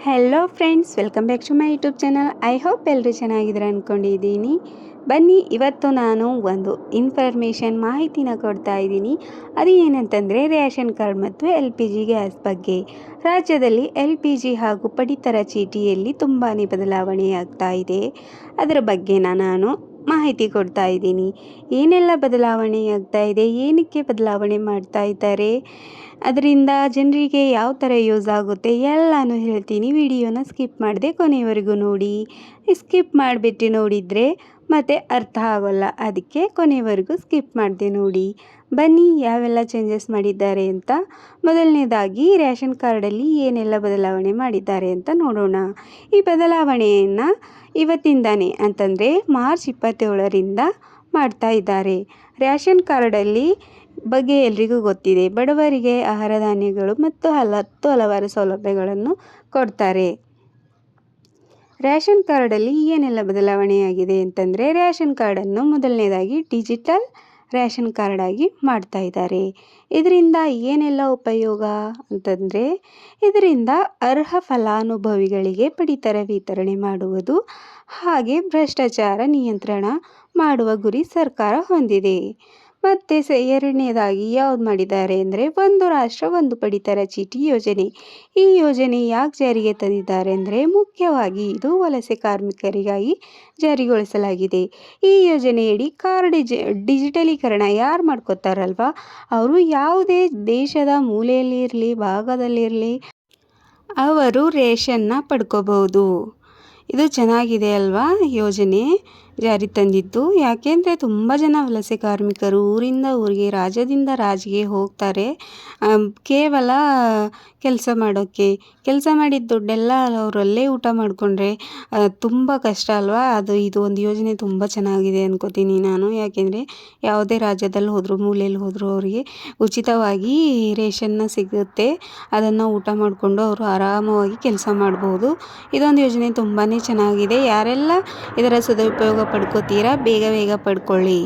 Hello friends, welcome back to my YouTube channel. I hope ಎಲ್ಲರೂ ಚೆನ್ನಾಗಿದ್ದಾರೆ ಅಂದ್ಕೊಂಡಿದ್ದೀನಿ. ಬನ್ನಿ, ಇವತ್ತು ನಾನು ಒಂದು ಮಾಹಿತಿನ ಕೊಡ್ತಾ ಇದ್ದೀನಿ. ಅದು ಏನಂತಂದರೆ ರೇಷನ್ ಕಾರ್ಡ್ ಮತ್ತು LPG ಗ್ಯಾಸ್ ಬಗ್ಗೆ. ರಾಜ್ಯದಲ್ಲಿ LPG ಹಾಗೂ ಪಡಿತರ ಚೀಟಿಯಲ್ಲಿ ತುಂಬಾ ಬದಲಾವಣೆಯಾಗ್ತಾ ಇದೆ. ಅದರ ಬಗ್ಗೆ ನಾನು ಮಾಹಿತಿ ಕೊಡ್ತಾ ಇದ್ದೀನಿ. ಏನೆಲ್ಲ ಬದಲಾವಣೆಯಾಗ್ತಾ ಇದೆ, ಏನಕ್ಕೆ ಬದಲಾವಣೆ ಮಾಡ್ತಾ ಇದ್ದಾರೆ, ಅದರಿಂದ ಜನರಿಗೆ ಯಾವ ಥರ ಯೂಸ್ ಆಗುತ್ತೆ ಎಲ್ಲನೂ ಹೇಳ್ತೀನಿ. ವಿಡಿಯೋನ ಸ್ಕಿಪ್ ಮಾಡದೆ ಕೊನೆಯವರೆಗೂ ನೋಡಿ. ಸ್ಕಿಪ್ ಮಾಡಿಬಿಟ್ಟು ನೋಡಿದರೆ ಮತ್ತೆ ಅರ್ಥ ಆಗೋಲ್ಲ, ಅದಕ್ಕೆ ಕೊನೆಯವರೆಗೂ ಸ್ಕಿಪ್ ಮಾಡದೆ ನೋಡಿ. ಬನ್ನಿ, ಯಾವೆಲ್ಲ ಚೇಂಜಸ್ ಮಾಡಿದ್ದಾರೆ ಅಂತ. ಮೊದಲನೇದಾಗಿ ರೇಷನ್ ಕಾರ್ಡಲ್ಲಿ ಏನೆಲ್ಲ ಬದಲಾವಣೆ ಮಾಡಿದ್ದಾರೆ ಅಂತ ನೋಡೋಣ. ಈ ಬದಲಾವಣೆಯನ್ನು ಇವತ್ತಿಂದಾನೇ ಅಂತಂದರೆ ಮಾರ್ಚ್ 27ರಿಂದ ಮಾಡ್ತಾ ಇದ್ದಾರೆ. ರೇಷನ್ ಕಾರ್ಡಲ್ಲಿ ಬಗ್ಗೆ ಎಲ್ರಿಗೂ ಗೊತ್ತಿದೆ. ಬಡವರಿಗೆ ಆಹಾರ ಧಾನ್ಯಗಳು ಮತ್ತು ಹಲವಾರು ಸೌಲಭ್ಯಗಳನ್ನು ಕೊಡ್ತಾರೆ. ರೇಷನ್ ಕಾರ್ಡಲ್ಲಿ ಏನೆಲ್ಲ ಬದಲಾವಣೆಯಾಗಿದೆ ಅಂತಂದರೆ, ರೇಷನ್ ಕಾರ್ಡನ್ನು ಮೊದಲನೇದಾಗಿ ಡಿಜಿಟಲ್ ರೇಷನ್ ಕಾರ್ಡ್ ಆಗಿ ಮಾಡ್ತಾ ಇದ್ದಾರೆ. ಇದರಿಂದ ಏನೆಲ್ಲ ಉಪಯೋಗ ಅಂತಂದರೆ, ಇದರಿಂದ ಅರ್ಹ ಫಲಾನುಭವಿಗಳಿಗೆ ಪಡಿತರ ವಿತರಣೆ ಮಾಡುವುದು, ಹಾಗೆ ಭ್ರಷ್ಟಾಚಾರ ನಿಯಂತ್ರಣ ಮಾಡುವ ಗುರಿ ಸರ್ಕಾರ ಹೊಂದಿದೆ. ಮತ್ತು ಎರಡನೇದಾಗಿ ಯಾವ್ದು ಮಾಡಿದ್ದಾರೆ ಅಂದರೆ, ಒಂದು ರಾಷ್ಟ್ರ ಒಂದು ಪಡಿತರ ಚೀಟಿ ಯೋಜನೆ. ಈ ಯೋಜನೆ ಯಾಕೆ ಜಾರಿಗೆ ತಂದಿದ್ದಾರೆ ಅಂದರೆ, ಮುಖ್ಯವಾಗಿ ಇದು ವಲಸೆ ಕಾರ್ಮಿಕರಿಗಾಗಿ ಜಾರಿಗೊಳಿಸಲಾಗಿದೆ. ಈ ಯೋಜನೆಯಡಿ ಕಾರ್ಡ್ ಡಿಜಿಟಲೀಕರಣ ಯಾರು ಮಾಡ್ಕೋತಾರಲ್ವ, ಅವರು ಯಾವುದೇ ದೇಶದ ಮೂಲೆಯಲ್ಲಿರಲಿ ಭಾಗದಲ್ಲಿರಲಿ ಅವರು ರೇಷನ್ನ ಪಡ್ಕೋಬಹುದು. ಇದು ಚೆನ್ನಾಗಿದೆ ಅಲ್ವಾ ಯೋಜನೆ ಜಾರಿ ತಂದಿದ್ದು. ಯಾಕೆಂದರೆ ತುಂಬ ಜನ ವಲಸೆ ಕಾರ್ಮಿಕರು ಊರಿಂದ ಊರಿಗೆ, ರಾಜ್ಯದಿಂದ ರಾಜ್ಯಕ್ಕೆ ಹೋಗ್ತಾರೆ ಕೇವಲ ಕೆಲಸ ಮಾಡೋಕ್ಕೆ. ಕೆಲಸ ಮಾಡಿದ ದುಡ್ಡೆಲ್ಲ ಅವರಲ್ಲೇ ಊಟ ಮಾಡಿಕೊಂಡ್ರೆ ತುಂಬ ಕಷ್ಟ ಅಲ್ವಾ. ಇದು ಒಂದು ಯೋಜನೆ ತುಂಬ ಚೆನ್ನಾಗಿದೆ ಅನ್ಕೋತೀನಿ ನಾನು. ಯಾಕೆಂದರೆ ಯಾವುದೇ ರಾಜ್ಯದಲ್ಲಿ ಹೋದರೂ ಮೂಲೆಯಲ್ಲಿ ಹೋದರೂ ಅವರಿಗೆ ಉಚಿತವಾಗಿ ರೇಷನ್ನ ಸಿಗುತ್ತೆ. ಅದನ್ನು ಊಟ ಮಾಡಿಕೊಂಡು ಅವರು ಆರಾಮವಾಗಿ ಕೆಲಸ ಮಾಡ್ಬೋದು. ಇದೊಂದು ಯೋಜನೆ ತುಂಬಾ ಚೆನ್ನಾಗಿದೆ. ಯಾರೆಲ್ಲ ಇದರ ಸದುಪಯೋಗ ಪಡ್ಕೋತೀರಾ ಬೇಗ ಪಡ್ಕೊಳ್ಳಿ,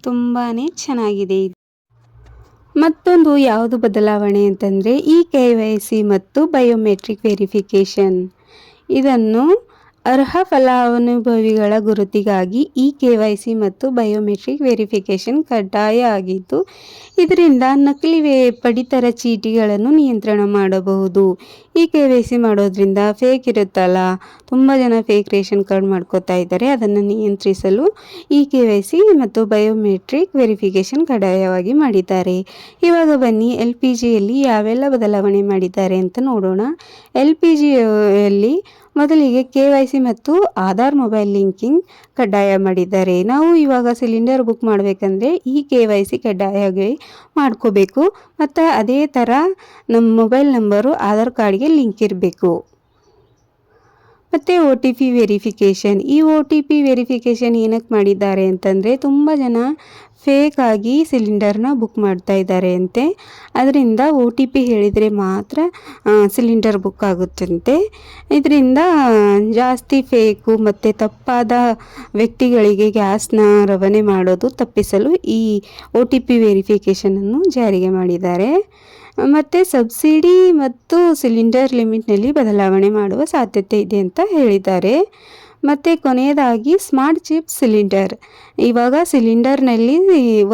ತುಂಬಾ ಚೆನ್ನಾಗಿದೆ. ಮತ್ತೊಂದು ಯಾವುದು ಬದಲಾವಣೆ ಅಂತಂದರೆ, KYC ಮತ್ತು ಬಯೋಮೆಟ್ರಿಕ್ ವೆರಿಫಿಕೇಷನ್. ಇದನ್ನು ಅರ್ಹ ಫಲಾನುಭವಿಗಳ ಗುರುತಿಗಾಗಿ KYC ಮತ್ತು ಬಯೋಮೆಟ್ರಿಕ್ ವೆರಿಫಿಕೇಷನ್ ಕಡ್ಡಾಯ ಆಗಿದ್ದು, ಇದರಿಂದ ನಕಲಿ ಪಡಿತರ ಚೀಟಿಗಳನ್ನು ನಿಯಂತ್ರಣ ಮಾಡಬಹುದು. KYC ಮಾಡೋದ್ರಿಂದ ಫೇಕ್ ಇರುತ್ತಲ್ಲ, ತುಂಬ ಜನ ಫೇಕ್ ರೇಷನ್ ಕಾರ್ಡ್ ಮಾಡ್ಕೋತಾ ಇದ್ದಾರೆ. ಅದನ್ನು ನಿಯಂತ್ರಿಸಲು KYC ಮತ್ತು ಬಯೋಮೆಟ್ರಿಕ್ ವೆರಿಫಿಕೇಷನ್ ಕಡ್ಡಾಯವಾಗಿ ಮಾಡಿದ್ದಾರೆ. ಇವಾಗ ಬನ್ನಿ, LPGಯಲ್ಲಿ ಯಾವೆಲ್ಲ ಬದಲಾವಣೆ ಮಾಡಿದ್ದಾರೆ ಅಂತ ನೋಡೋಣ. LPGಯಲ್ಲಿ ಮೊದಲಿಗೆ KYC ಮತ್ತು ಆಧಾರ್ ಮೊಬೈಲ್ ಲಿಂಕಿಂಗ್ ಕಡ್ಡಾಯ ಮಾಡಿದ್ದಾರೆ. ನಾವು ಇವಾಗ ಸಿಲಿಂಡರ್ ಬುಕ್ ಮಾಡಬೇಕಂದ್ರೆ KYC ಕಡ್ಡಾಯವಾಗಿ ಮಾಡ್ಕೋಬೇಕು. ಮತ್ತು ಅದೇ ಥರ ನಮ್ಮ ಮೊಬೈಲ್ ನಂಬರು ಆಧಾರ್ ಕಾರ್ಡ್ಗೆ ಲಿಂಕ್ ಇರಬೇಕು. ಮತ್ತು OTP ವೆರಿಫಿಕೇಷನ್. OTP ವೆರಿಫಿಕೇಷನ್ ಏನಕ್ಕೆ ಮಾಡಿದ್ದಾರೆ ಅಂತಂದರೆ, ತುಂಬ ಜನ ಫೇಕ್ ಆಗಿ ಸಿಲಿಂಡರ್ನ ಬುಕ್ ಮಾಡ್ತಾ ಇದ್ದಾರೆ ಅಂತೆ. ಅದರಿಂದ OTP ಹೇಳಿದರೆ ಮಾತ್ರ ಸಿಲಿಂಡರ್ ಬುಕ್ ಆಗುತ್ತಂತೆ. ಇದರಿಂದ ಜಾಸ್ತಿ ಫೇಕು ಮತ್ತು ತಪ್ಪಾದ ವ್ಯಕ್ತಿಗಳಿಗೆ ಗ್ಯಾಸ್ನ ರವಾನೆ ಮಾಡೋದು ತಪ್ಪಿಸಲು OTP ವೆರಿಫಿಕೇಷನನ್ನು ಜಾರಿಗೆ ಮಾಡಿದ್ದಾರೆ. ಮತ್ತು ಸಬ್ಸಿಡಿ ಮತ್ತು ಸಿಲಿಂಡರ್ ಲಿಮಿಟ್ನಲ್ಲಿ ಬದಲಾವಣೆ ಮಾಡುವ ಸಾಧ್ಯತೆ ಇದೆ ಅಂತ ಹೇಳಿದ್ದಾರೆ. ಮತ್ತು ಕೊನೆಯದಾಗಿ ಸ್ಮಾರ್ಟ್ ಚಿಪ್ ಸಿಲಿಂಡರ್. ಇವಾಗ ಸಿಲಿಂಡರ್ನಲ್ಲಿ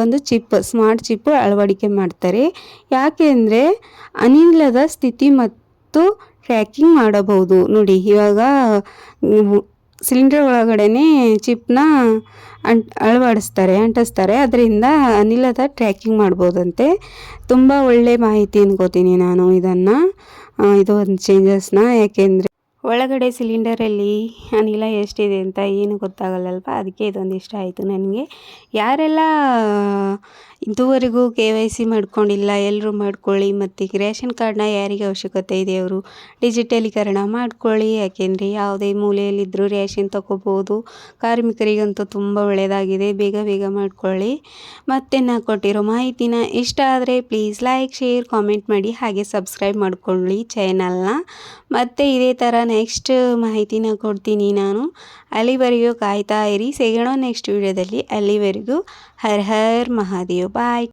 ಒಂದು ಸ್ಮಾರ್ಟ್ ಚಿಪ್ ಅಳವಡಿಕೆ ಮಾಡ್ತಾರೆ. ಯಾಕೆ ಅಂದರೆ ಅನಿಲದ ಸ್ಥಿತಿ ಮತ್ತು ಟ್ರ್ಯಾಕಿಂಗ್ ಮಾಡಬಹುದು. ನೋಡಿ, ಇವಾಗ ಸಿಲಿಂಡರ್ ಒಳಗಡೆನೆ ಚಿಪ್ನ ಅಂಟಿಸ್ತಾರೆ. ಅದರಿಂದ ಅನಿಲದ ಟ್ರ್ಯಾಕಿಂಗ್ ಮಾಡ್ಬೋದಂತೆ. ತುಂಬ ಒಳ್ಳೆ ಮಾಹಿತಿ ಅನ್ಕೋತೀನಿ ನಾನು ಇದು ಒಂದು ಚೇಂಜಸ್ನ. ಯಾಕೆಂದರೆ ಒಳಗಡೆ ಸಿಲಿಂಡರಲ್ಲಿ ಅನಿಲ ಎಷ್ಟಿದೆ ಅಂತ ಏನು ಗೊತ್ತಾಗಲ್ಲಲ್ವ, ಅದಕ್ಕೆ ಇದೊಂದು ಇಷ್ಟ ಆಯಿತು ನನಗೆ. ಯಾರೆಲ್ಲ ಇದುವರೆಗೂ KYC ಮಾಡ್ಕೊಂಡಿಲ್ಲ ಎಲ್ಲರೂ ಮಾಡ್ಕೊಳ್ಳಿ. ಮತ್ತು ರೇಷನ್ ಕಾರ್ಡ್ನ ಯಾರಿಗೆ ಅವಶ್ಯಕತೆ ಇದೆ ಅವರು ಡಿಜಿಟಲೀಕರಣ ಮಾಡ್ಕೊಳ್ಳಿ. ಯಾಕೆಂದರೆ ಯಾವುದೇ ಮೂಲೆಯಲ್ಲಿದ್ದರೂ ರೇಷನ್ ತಗೋಬೋದು. ಕಾರ್ಮಿಕರಿಗಂತೂ ತುಂಬ ಒಳ್ಳೆಯದಾಗಿದೆ. ಬೇಗ ಮಾಡ್ಕೊಳ್ಳಿ. ಮತ್ತು ನಾನು ಕೊಟ್ಟಿರೋ ಮಾಹಿತಿನ ಇಷ್ಟ ಆದರೆ ಪ್ಲೀಸ್ ಲೈಕ್, ಶೇರ್, ಕಾಮೆಂಟ್ ಮಾಡಿ, ಹಾಗೆ ಸಬ್ಸ್ಕ್ರೈಬ್ ಮಾಡ್ಕೊಳ್ಳಿ ಚಾನಲ್ನ. ಮತ್ತು ಇದೇ ಥರ ನೆಕ್ಸ್ಟ್ ಮಾಹಿತಿನ ಕೊಡ್ತೀನಿ ನಾನು. ಅಲ್ಲಿವರೆಗೂ ಕಾಯ್ತಾ ಇರಿ. ಸಿಗೋಣ ನೆಕ್ಸ್ಟ್ ವಿಡಿಯೋದಲ್ಲಿ. ಅಲ್ಲಿವರೆಗೂ ಹರ್ ಹರ್ ಮಹಾದೇವ್. ಬಾಯ್.